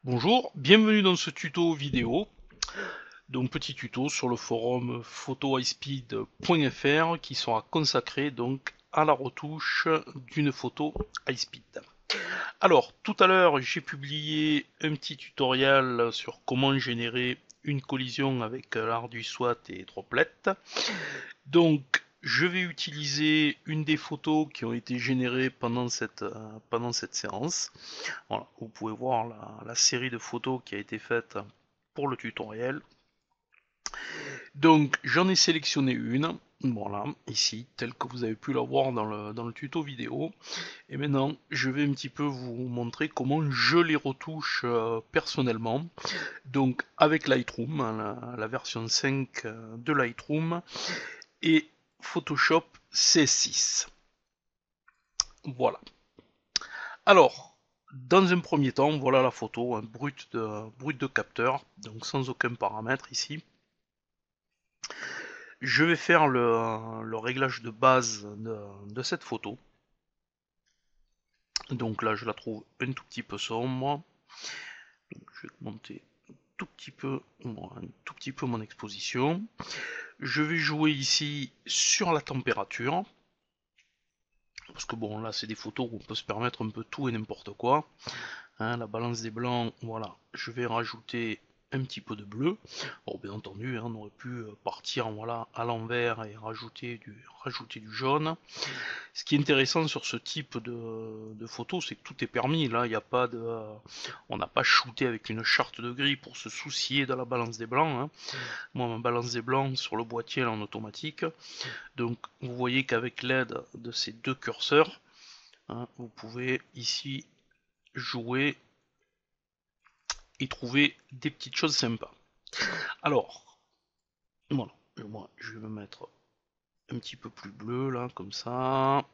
Bonjour, bienvenue dans ce tuto vidéo. Donc petit tuto sur le forum photohighspeed.fr qui sera consacré donc à la retouche d'une photo high speed. Alors tout à l'heure j'ai publié un petit tutoriel sur comment générer une collision avec l'Arduino SWAT et Droplet. Donc je vais utiliser une des photos qui ont été générées pendant cette séance. Voilà, vous pouvez voir la série de photos qui a été faite pour le tutoriel. Donc j'en ai sélectionné une, voilà, ici, telle que vous avez pu la voir dans le tuto vidéo. Et maintenant, je vais un petit peu vous montrer comment je les retouche personnellement. Donc avec Lightroom, hein, la version 5 de Lightroom, et Photoshop CS6. Voilà. Alors, dans un premier temps, voilà la photo, brut de capteur, donc sans aucun paramètre ici. Je vais faire le réglage de base de cette photo. Donc là, je la trouve un tout petit peu sombre. Donc, je vais monter un tout petit peu mon exposition. Je vais jouer ici sur la température. Parce que bon, là, c'est des photos où on peut se permettre un peu tout et n'importe quoi. Hein, la balance des blancs, voilà. Je vais rajouter un petit peu de bleu. Bon, bien entendu, hein, on aurait pu partir voilà, à l'envers et rajouter du jaune. Ce qui est intéressant sur ce type de photo, c'est que tout est permis. Là, il n'y a pas de, on n'a pas shooté avec une charte de gris pour se soucier de la balance des blancs. Hein. Moi, ma balance des blancs sur le boîtier elle, en automatique. Donc, vous voyez qu'avec l'aide de ces deux curseurs, hein, vous pouvez ici jouer et trouver des petites choses sympas. Alors, voilà, moi, je vais me mettre un petit peu plus bleu là, comme ça.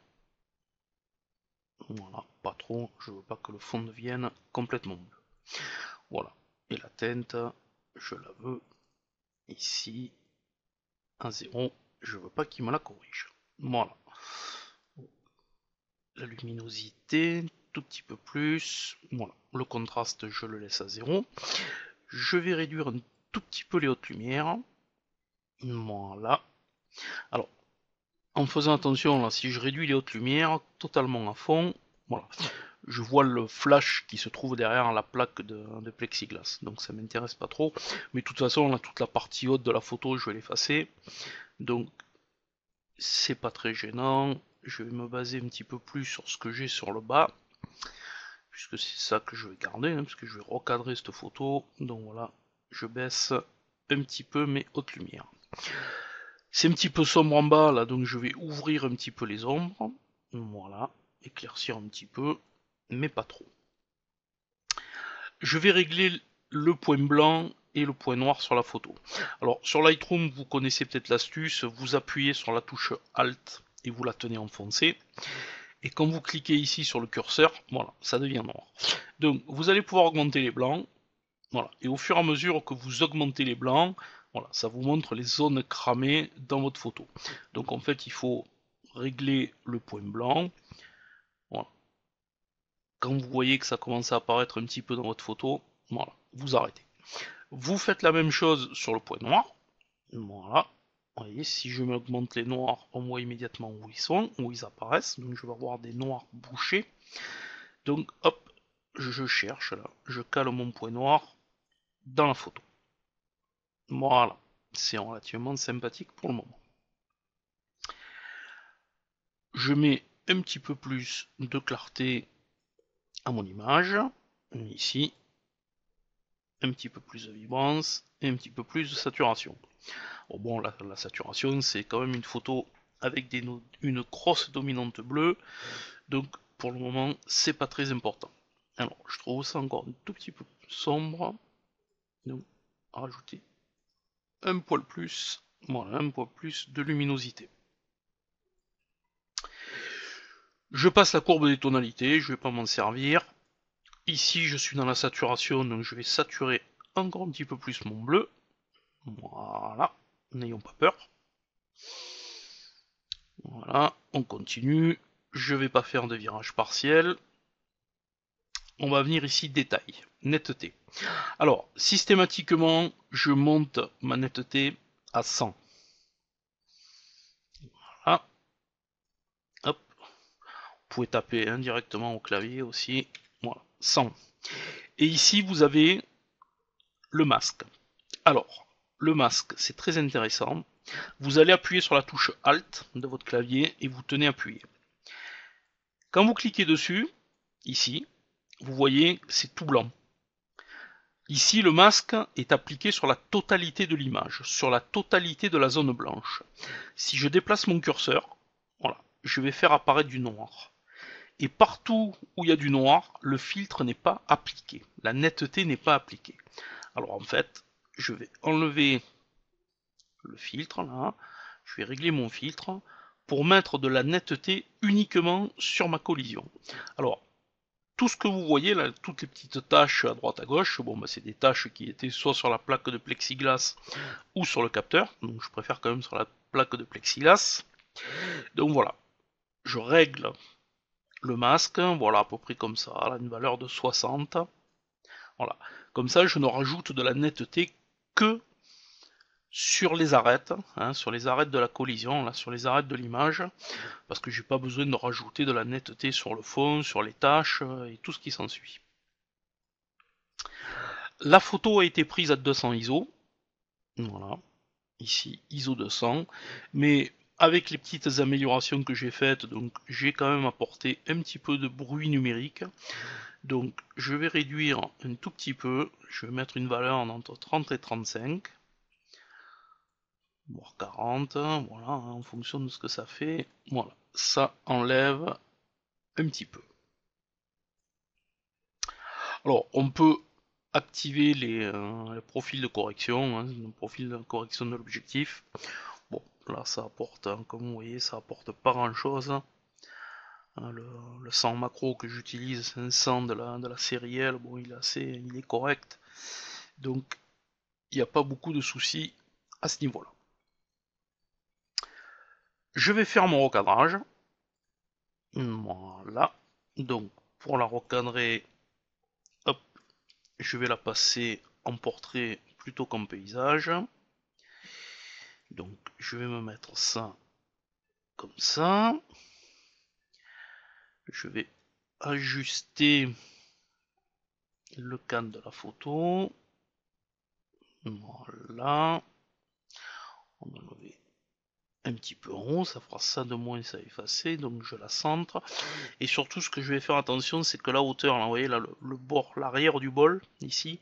Voilà, pas trop, je veux pas que le fond devienne complètement bleu. Voilà, et la teinte, je la veux ici à 0, je veux pas qu'il me la corrige. Voilà, la luminosité, tout petit peu plus, voilà, le contraste je le laisse à 0. Je vais réduire un tout petit peu les hautes lumières, voilà. Alors, en faisant attention, là, si je réduis les hautes lumières totalement à fond, voilà, je vois le flash qui se trouve derrière la plaque de plexiglas, donc ça m'intéresse pas trop. Mais de toute façon, là, toute la partie haute de la photo, je vais l'effacer, donc c'est pas très gênant. Je vais me baser un petit peu plus sur ce que j'ai sur le bas, puisque c'est ça que je vais garder, hein, parce que je vais recadrer cette photo. Donc voilà, je baisse un petit peu mes hautes lumières. C'est un petit peu sombre en bas là, donc je vais ouvrir un petit peu les ombres. Voilà, éclaircir un petit peu, mais pas trop. Je vais régler le point blanc et le point noir sur la photo. Alors sur Lightroom, vous connaissez peut-être l'astuce, vous appuyez sur la touche Alt et vous la tenez enfoncée. Et quand vous cliquez ici sur le curseur, voilà, ça devient noir. Donc vous allez pouvoir augmenter les blancs, voilà. Et au fur et à mesure que vous augmentez les blancs, voilà, ça vous montre les zones cramées dans votre photo. Donc en fait, il faut régler le point blanc. Voilà. Quand vous voyez que ça commence à apparaître un petit peu dans votre photo, voilà, vous arrêtez. Vous faites la même chose sur le point noir. Voilà. Vous voyez, si je m'augmente les noirs, on voit immédiatement où ils sont, où ils apparaissent. Donc je vais avoir des noirs bouchés. Donc hop, je cherche là, je cale mon point noir dans la photo. Voilà, c'est relativement sympathique pour le moment. Je mets un petit peu plus de clarté à mon image, ici, un petit peu plus de vibrance et un petit peu plus de saturation. Bon, la saturation, c'est quand même une photo avec une grosse dominante bleue, donc pour le moment, c'est pas très important. Alors, je trouve ça encore un tout petit peu sombre, donc rajouter un poil plus, voilà, un poil plus de luminosité. Je passe la courbe des tonalités, je vais pas m'en servir. Ici, je suis dans la saturation, donc je vais saturer encore un petit peu plus mon bleu. Voilà, n'ayons pas peur. Voilà, on continue. Je vais pas faire de virage partiel. on va venir ici détail, netteté. Alors, systématiquement, je monte ma netteté à 100. Voilà. Hop. Vous pouvez taper directement au clavier aussi. Voilà, 100. Et ici, vous avez le masque. Alors, le masque, c'est très intéressant. Vous allez appuyer sur la touche Alt de votre clavier et vous tenez appuyé. Quand vous cliquez dessus, ici, vous voyez, c'est tout blanc. Ici, le masque est appliqué sur la totalité de l'image, sur la totalité de la zone blanche. Si je déplace mon curseur, voilà, je vais faire apparaître du noir. Et partout où il y a du noir, le filtre n'est pas appliqué, la netteté n'est pas appliquée. Alors en fait, je vais enlever le filtre là, je vais régler mon filtre pour mettre de la netteté uniquement sur ma collision. Alors, tout ce que vous voyez là, toutes les petites taches à droite à gauche, bon bah c'est des taches qui étaient soit sur la plaque de plexiglas ou sur le capteur, donc je préfère quand même sur la plaque de plexiglas. Donc voilà, je règle le masque, voilà à peu près comme ça, à une valeur de 60. Voilà, comme ça je ne rajoute de la netteté que sur les arêtes, hein, sur les arêtes de la collision, là, sur les arêtes de l'image, parce que j'ai pas besoin de rajouter de la netteté sur le fond, sur les taches et tout ce qui s'ensuit. La photo a été prise à 200 ISO, voilà, ici ISO 200, mais avec les petites améliorations que j'ai faites, donc j'ai quand même apporté un petit peu de bruit numérique. Donc je vais réduire un tout petit peu, je vais mettre une valeur entre 30 et 35, voire 40, voilà, en fonction de ce que ça fait. Voilà, ça enlève un petit peu. Alors on peut activer les profils de correction, hein, le profil de correction de l'objectif. Bon, là ça apporte, hein, comme vous voyez, ça apporte pas grand chose. Le 100 macro que j'utilise, c'est un 100 de la série L, bon il est correct. Donc il n'y a pas beaucoup de soucis à ce niveau-là. Je vais faire mon recadrage. Voilà. Donc pour la recadrer, hop, je vais la passer en portrait plutôt qu'en paysage. Donc je vais me mettre ça comme ça. Je vais ajuster le cadre de la photo. Voilà. On va enlever un petit peu en haut, ça fera ça de moins, ça effacer, donc je la centre. Et surtout, ce que je vais faire attention, c'est que la hauteur, là, vous voyez, là, le bord, l'arrière du bol, ici,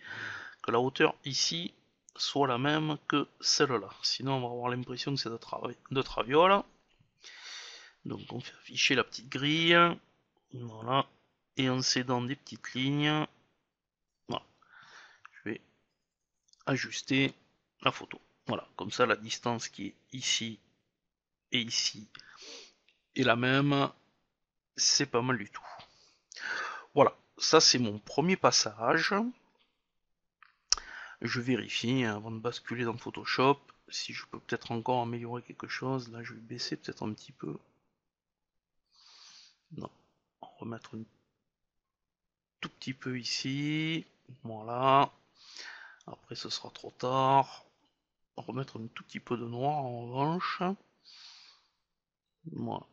que la hauteur ici soit la même que celle-là. Sinon, on va avoir l'impression que c'est de traviole. Donc, on fait afficher la petite grille. Voilà. Et en s'aidant des petites lignes, voilà. Je vais ajuster la photo. Voilà. Comme ça, la distance qui est ici et ici est la même. C'est pas mal du tout. Voilà. Ça, c'est mon premier passage. Je vérifie avant de basculer dans Photoshop si je peux peut-être encore améliorer quelque chose. Là, je vais baisser peut-être un petit peu. Non, remettre un tout petit peu ici. Voilà. Après, ce sera trop tard. Remettre un tout petit peu de noir en revanche. Voilà.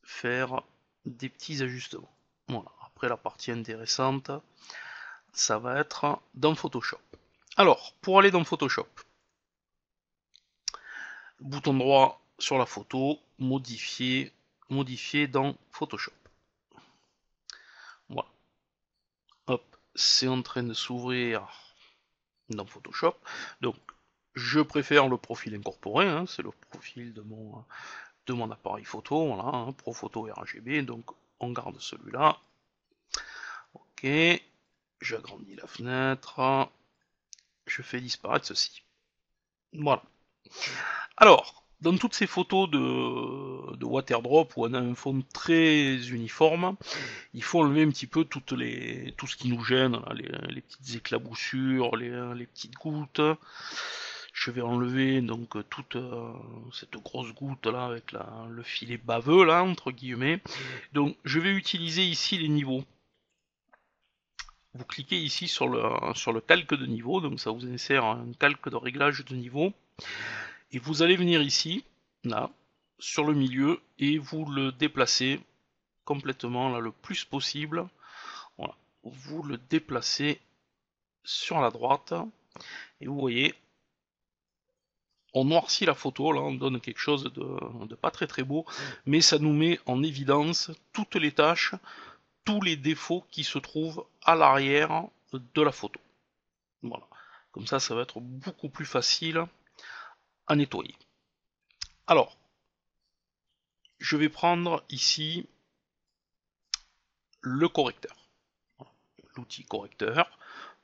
Faire des petits ajustements. Voilà. Après, la partie intéressante, ça va être dans Photoshop. Alors, pour aller dans Photoshop, bouton droit sur la photo, modifier, modifier dans Photoshop. Voilà. Hop, c'est en train de s'ouvrir dans Photoshop. Donc, je préfère le profil incorporé, hein, c'est le profil de mon appareil photo, voilà, hein, ProPhoto RGB, donc on garde celui-là. Ok, j'agrandis la fenêtre, je fais disparaître ceci. Voilà. Alors, dans toutes ces photos de waterdrop où on a un fond très uniforme, il faut enlever un petit peu tout ce qui nous gêne, là, les petites éclaboussures, les petites gouttes. Je vais enlever donc toute cette grosse goutte là avec le filet baveux là entre guillemets. Donc je vais utiliser ici les niveaux. vous cliquez ici sur le calque de niveau, donc ça vous insère un calque de réglage de niveau, et vous allez venir ici, là, sur le milieu, et vous le déplacez complètement, là, le plus possible. Voilà. Vous le déplacez sur la droite, et vous voyez, on noircit la photo, là, on donne quelque chose de pas très très beau, mais ça nous met en évidence toutes les tâches, tous les défauts qui se trouvent à l'arrière de la photo. Voilà. Comme ça va être beaucoup plus facile à nettoyer. Alors, je vais prendre ici le correcteur. L'outil correcteur,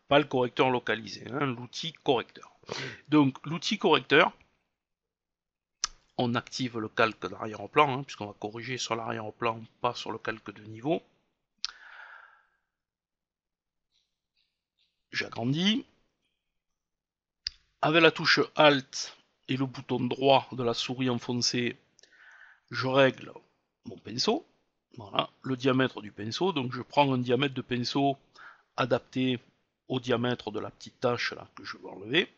pas le correcteur localisé, hein, l'outil correcteur. Donc, l'outil correcteur, on active le calque d'arrière-plan, hein, puisqu'on va corriger sur l'arrière-plan, pas sur le calque de niveau. J'agrandis. Avec la touche Alt et le bouton droit de la souris enfoncé, je règle mon pinceau. Voilà, le diamètre du pinceau. Donc je prends un diamètre de pinceau adapté au diamètre de la petite tâche là, que je veux enlever.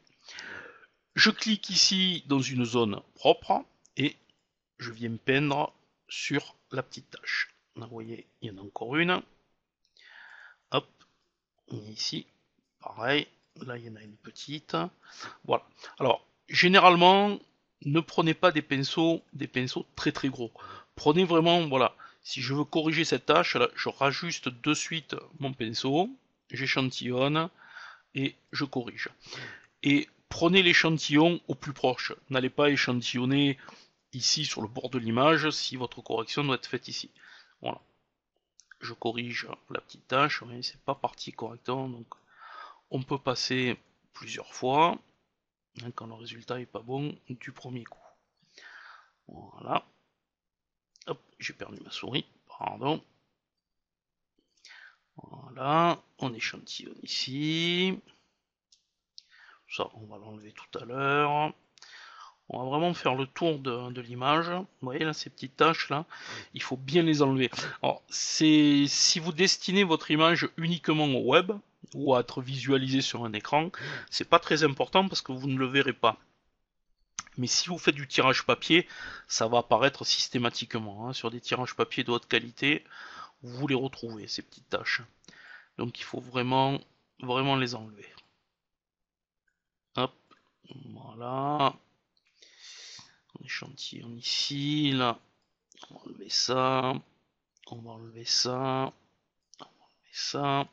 Je clique ici dans une zone propre et je viens peindre sur la petite tâche. Là, vous voyez, il y en a encore une. Hop, ici, pareil. Là, il y en a une petite. Voilà. Alors, généralement, ne prenez pas des pinceaux très très gros. Prenez vraiment, voilà, si je veux corriger cette tâche, là, je rajuste de suite mon pinceau, j'échantillonne et je corrige. Et prenez l'échantillon au plus proche. N'allez pas échantillonner ici sur le bord de l'image si votre correction doit être faite ici. Voilà. Je corrige la petite tâche, oui, c'est pas parti correctement, donc on peut passer plusieurs fois quand le résultat est pas bon du premier coup. Voilà. Hop, j'ai perdu ma souris, pardon. Voilà, on échantillonne ici. Ça, on va l'enlever tout à l'heure. On va vraiment faire le tour de l'image. Vous voyez là, ces petites taches là, il faut bien les enlever. Alors, si vous destinez votre image uniquement au web, ou à être visualisée sur un écran, c'est pas très important parce que vous ne le verrez pas. Mais si vous faites du tirage papier, ça va apparaître systématiquement. Hein. Sur des tirages papier de haute qualité, vous les retrouvez, ces petites taches. Donc il faut vraiment les enlever. Hop, voilà. On échantillonne ici, là. On va enlever ça. On va enlever ça. On va enlever ça.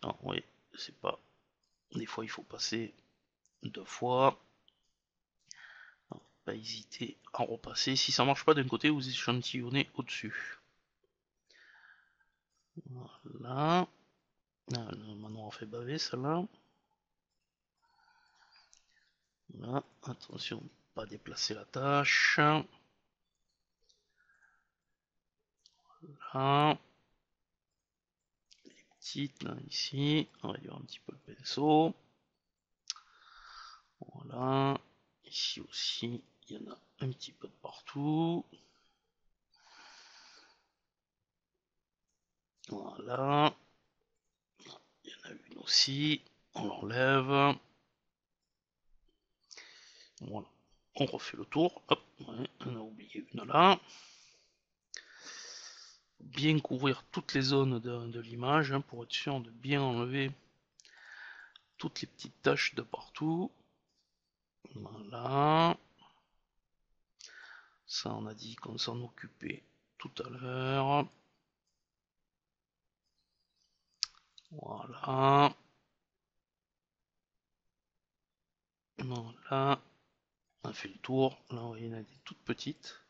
Alors, oui, c'est pas. Des fois, il faut passer 2 fois. Alors, pas hésiter à repasser. Si ça marche pas d'un côté, vous échantillonnez au-dessus. Voilà. Ah, maintenant, on fait baver celle-là. Voilà. Attention, pas déplacer la tâche. Là. Les petites, là, ici. On va réduire un petit peu le pinceau. Voilà. Ici aussi, il y en a un petit peu de partout. Voilà. Il y en a une aussi. On l'enlève. Voilà. On refait le tour. Hop. Ouais, on a oublié une là. Bien couvrir toutes les zones de l'image hein, pour être sûr de bien enlever toutes les petites taches de partout. Voilà. Ça, on a dit qu'on s'en occupait tout à l'heure. Voilà. Voilà. On a fait le tour. Là, vous voyez, il y en a des toutes petites.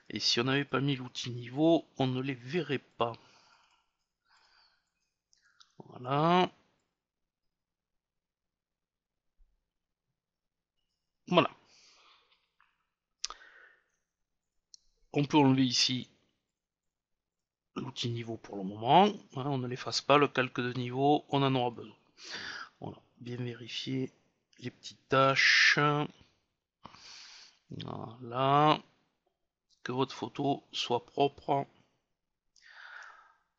Et si on n'avait pas mis l'outil niveau, on ne les verrait pas. Voilà. Voilà. On peut enlever ici l'outil niveau pour le moment. Hein, on ne l'efface pas, le calque de niveau, on en aura besoin. Voilà. Bien vérifier les petites tâches. Voilà. Que votre photo soit propre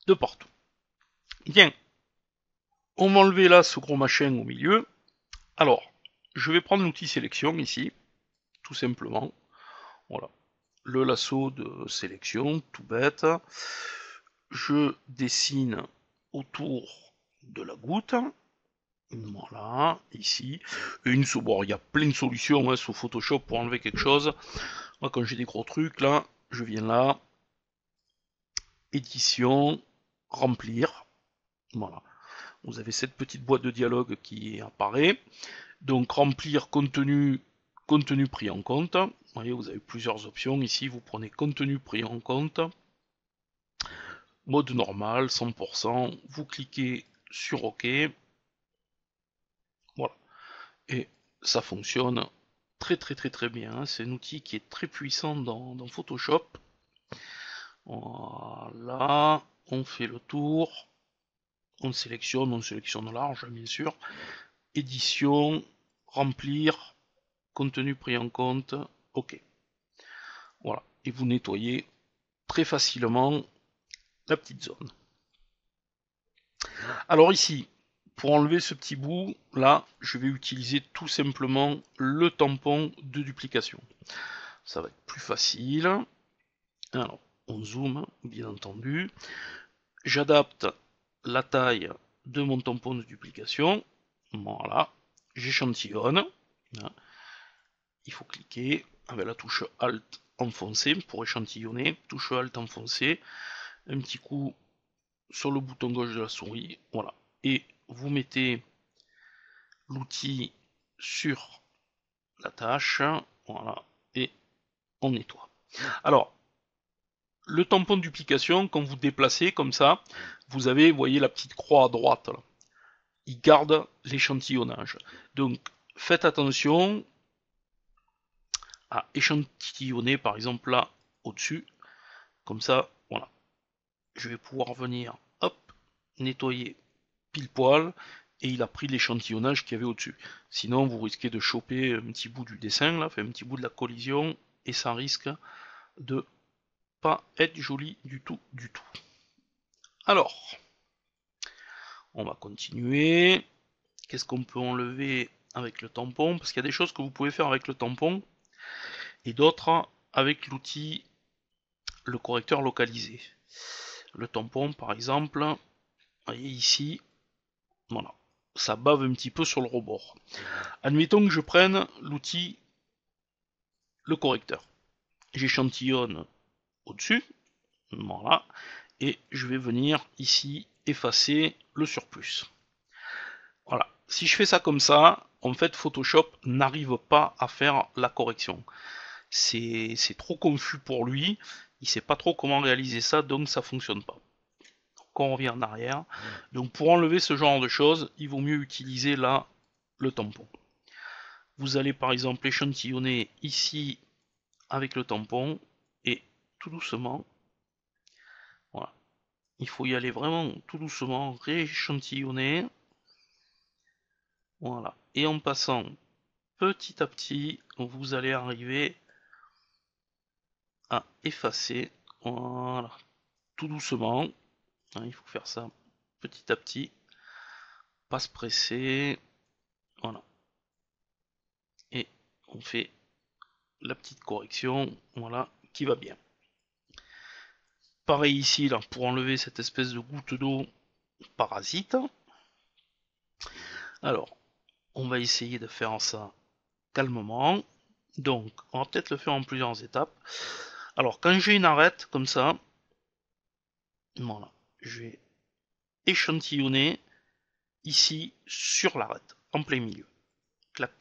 de partout. Bien. on va enlever là ce gros machin au milieu. Alors, je vais prendre l'outil sélection ici, tout simplement. Voilà, le lasso de sélection, tout bête. Je dessine autour de la goutte. Voilà, ici. Bon, il y a plein de solutions hein, sous Photoshop pour enlever quelque chose. Moi, quand j'ai des gros trucs, là, je viens là, édition, remplir. Voilà. Vous avez cette petite boîte de dialogue qui apparaît. Donc, remplir contenu, contenu pris en compte. Vous voyez, vous avez plusieurs options. Ici, vous prenez contenu pris en compte. Mode normal, 100%. Vous cliquez sur OK. Voilà. Et ça fonctionne très bien. C'est un outil qui est très puissant dans Photoshop. Voilà, on fait le tour, on sélectionne large bien sûr, édition, remplir, contenu pris en compte, ok. Voilà, et vous nettoyez très facilement la petite zone. Alors ici, pour enlever ce petit bout, là, je vais utiliser tout simplement le tampon de duplication. Ça va être plus facile. Alors, on zoome, bien entendu. J'adapte la taille de mon tampon de duplication. Voilà. J'échantillonne. Il faut cliquer avec la touche Alt enfoncé pour échantillonner. Touche Alt enfoncé. Un petit coup sur le bouton gauche de la souris. Voilà. Et vous mettez l'outil sur la tâche. Voilà. Et on nettoie. Alors, le tampon de duplication, quand vous déplacez comme ça, vous avez, vous voyez la petite croix à droite là. Il garde l'échantillonnage. Donc faites attention à échantillonner par exemple là au-dessus. Comme ça, voilà. Je vais pouvoir venir, hop, nettoyer pile poil. Et il a pris l'échantillonnage qu'il y avait au-dessus. Sinon, vous risquez de choper un petit bout du dessin, là, un petit bout de la collision, et ça risque de pas être joli du tout, du tout. Alors, on va continuer. Qu'est-ce qu'on peut enlever avec le tampon? Parce qu'il y a des choses que vous pouvez faire avec le tampon et d'autres avec l'outil, le correcteur localisé. Le tampon, par exemple, vous voyez ici, voilà, ça bave un petit peu sur le rebord. Admettons que je prenne l'outil, le correcteur. J'échantillonne au-dessus, voilà, et je vais venir ici effacer le surplus. Voilà. Si je fais ça comme ça, en fait, Photoshop n'arrive pas à faire la correction. C'est trop confus pour lui. Il sait pas trop comment réaliser ça, donc ça fonctionne pas. Quand on revient en arrière. Donc pour enlever ce genre de choses, il vaut mieux utiliser là le tampon. Vous allez par exemple échantillonner ici avec le tampon et tout doucement. Voilà. Il faut y aller vraiment tout doucement, rééchantillonner. Voilà. Et en passant petit à petit, vous allez arriver à effacer. Voilà. Tout doucement. Il faut faire ça petit à petit. Pas se presser. Voilà. Et on fait la petite correction. Voilà. Qui va bien. Pareil ici, là, pour enlever cette espèce de goutte d'eau parasite. Alors, on va essayer de faire ça calmement. Donc, on va peut-être le faire en plusieurs étapes. Alors, quand j'ai une arête comme ça, voilà, je vais échantillonner ici sur l'arête, en plein milieu. Clac.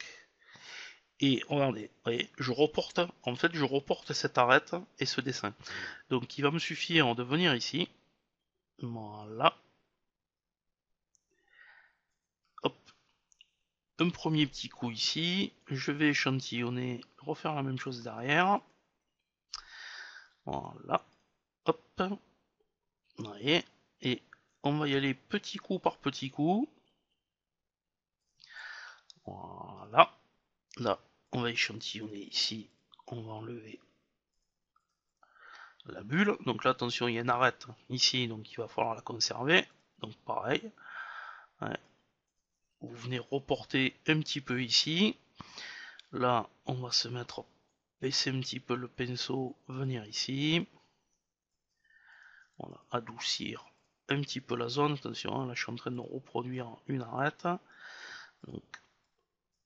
Et regardez, vous voyez, je reporte cette arête et ce dessin. Donc, il va me suffire de venir ici. Voilà. Hop. Un premier petit coup ici. Je vais échantillonner, refaire la même chose derrière. Voilà. Hop. Vous voyez. Et on va y aller petit coup par petit coup. Voilà. Là, on va échantillonner ici. On va enlever la bulle. Donc là, attention, il y a une arête ici, donc il va falloir la conserver. Donc pareil. Ouais. vous venez reporter un petit peu ici. Là, on va se mettre, baisser un petit peu le pinceau, venir ici. Voilà, adoucir un petit peu la zone. Attention, hein, là je suis en train de reproduire une arête. Donc,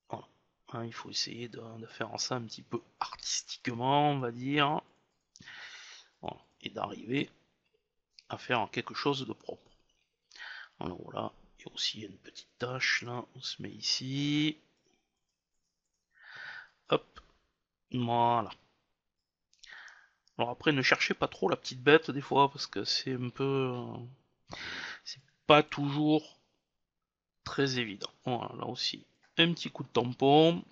voilà. Hein, il faut essayer de faire ça un petit peu artistiquement, on va dire. Voilà. Et d'arriver à faire quelque chose de propre. Alors voilà, il y a aussi une petite tache là, on se met ici. Hop, voilà. Alors après, ne cherchez pas trop la petite bête des fois, parce que c'est un peu... c'est pas toujours très évident. Voilà, là aussi, un petit coup de tampon.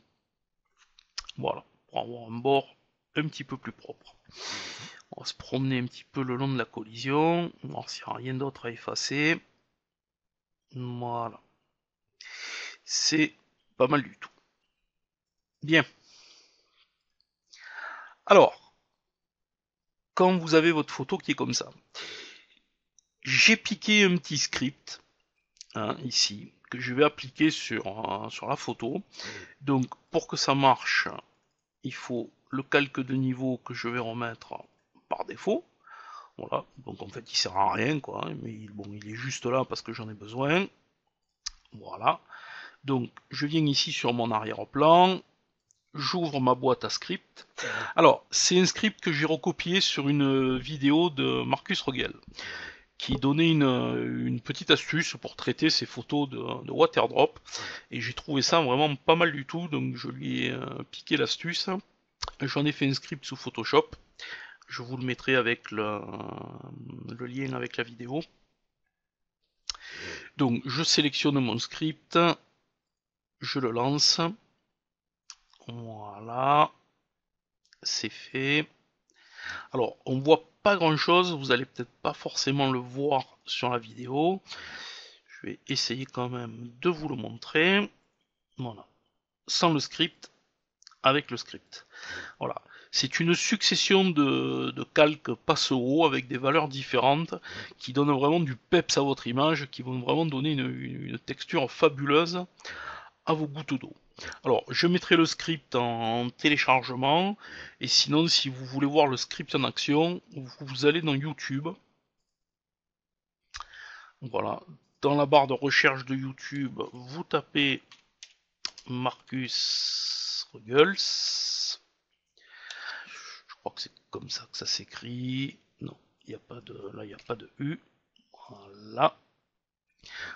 Voilà, pour avoir un bord un petit peu plus propre. On va se promener un petit peu le long de la collision, voir s'il n'y a rien d'autre à effacer. Voilà. C'est pas mal du tout. Bien. Alors, quand vous avez votre photo qui est comme ça, j'ai piqué un petit script, hein, ici, que je vais appliquer sur la photo. Donc, pour que ça marche, il faut le calque de niveau que je vais remettre par défaut. Voilà, donc en fait il sert à rien quoi, mais bon, il est juste là parce que j'en ai besoin. Voilà, donc je viens ici sur mon arrière-plan, j'ouvre ma boîte à script. Alors, c'est un script que j'ai recopié sur une vidéo de Marcus Rogel, qui donnait une petite astuce pour traiter ses photos de waterdrop, et j'ai trouvé ça vraiment pas mal du tout, donc je lui ai piqué l'astuce. J'en ai fait un script sous Photoshop, je vous le mettrai avec le lien avec la vidéo. Donc je sélectionne mon script, je le lance, voilà, c'est fait. Alors on voit pas grand chose, vous allez peut-être pas forcément le voir sur la vidéo, je vais essayer quand même de vous le montrer. Voilà, sans le script, avec le script. Voilà, c'est une succession de calques passereaux avec des valeurs différentes qui donnent vraiment du peps à votre image, qui vont vraiment donner une texture fabuleuse à vos gouttes d'eau. Alors, je mettrai le script en téléchargement, et sinon, si vous voulez voir le script en action, vous allez dans YouTube. Voilà, dans la barre de recherche de YouTube, vous tapez Marcus Rogels. Je crois que c'est comme ça que ça s'écrit. Non, il n'y a pas de, là, il n'y a pas de U. Voilà.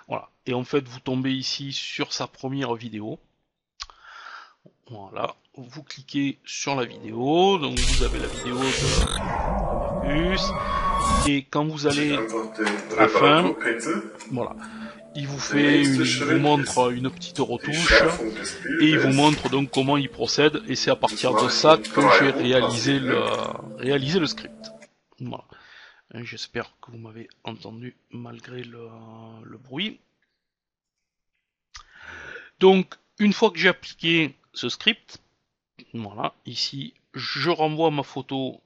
Voilà. Et en fait, vous tombez ici sur sa première vidéo. Voilà. Vous cliquez sur la vidéo. Donc vous avez la vidéo de Marcus. Et quand vous allez à la fin, voilà. Il vous montre une petite retouche et il vous montre donc comment il procède, et c'est à partir de ça que j'ai réalisé le script. Voilà. J'espère que vous m'avez entendu malgré le bruit. Donc une fois que j'ai appliqué ce script, voilà, ici je renvoie ma photo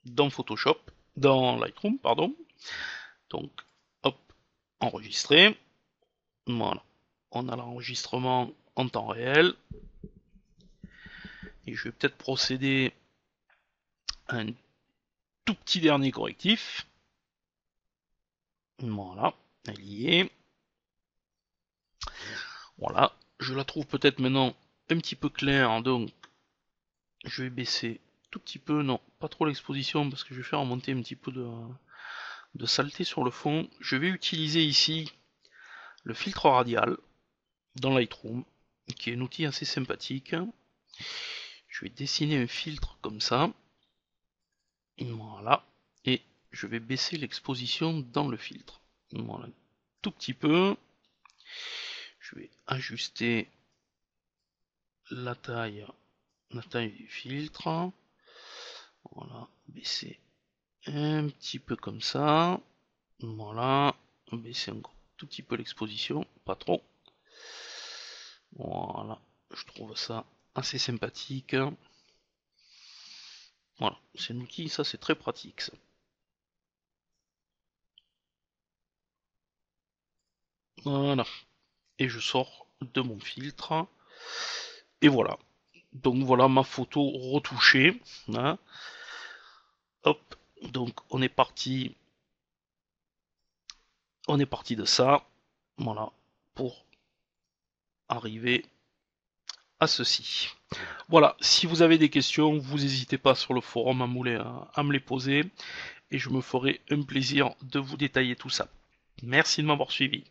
dans Photoshop, dans Lightroom, pardon. Donc hop, enregistrer. Voilà, on a l'enregistrement en temps réel. Et je vais peut-être procéder à un tout petit dernier correctif. Voilà, elle y est. Voilà, je la trouve peut-être maintenant un petit peu claire, donc je vais baisser tout petit peu, non, pas trop l'exposition, parce que je vais faire remonter un petit peu de saleté sur le fond. Je vais utiliser ici le filtre radial dans Lightroom, qui est un outil assez sympathique. Je vais dessiner un filtre comme ça. Voilà. Et je vais baisser l'exposition dans le filtre. Voilà. Tout petit peu. Je vais ajuster la taille du filtre. Voilà. Baisser un petit peu comme ça. Voilà. Baisser encore tout petit peu l'exposition. Pas trop. Voilà. Je trouve ça assez sympathique. Voilà. C'est un outil, ça c'est très pratique ça. Voilà. Et je sors de mon filtre. Et voilà. Donc voilà ma photo retouchée. Hein. Hop. Donc on est parti. On est parti de ça. Voilà. Pour arriver à ceci. Voilà, si vous avez des questions, vous n'hésitez pas sur le forum à me les poser et je me ferai un plaisir de vous détailler tout ça. Merci de m'avoir suivi.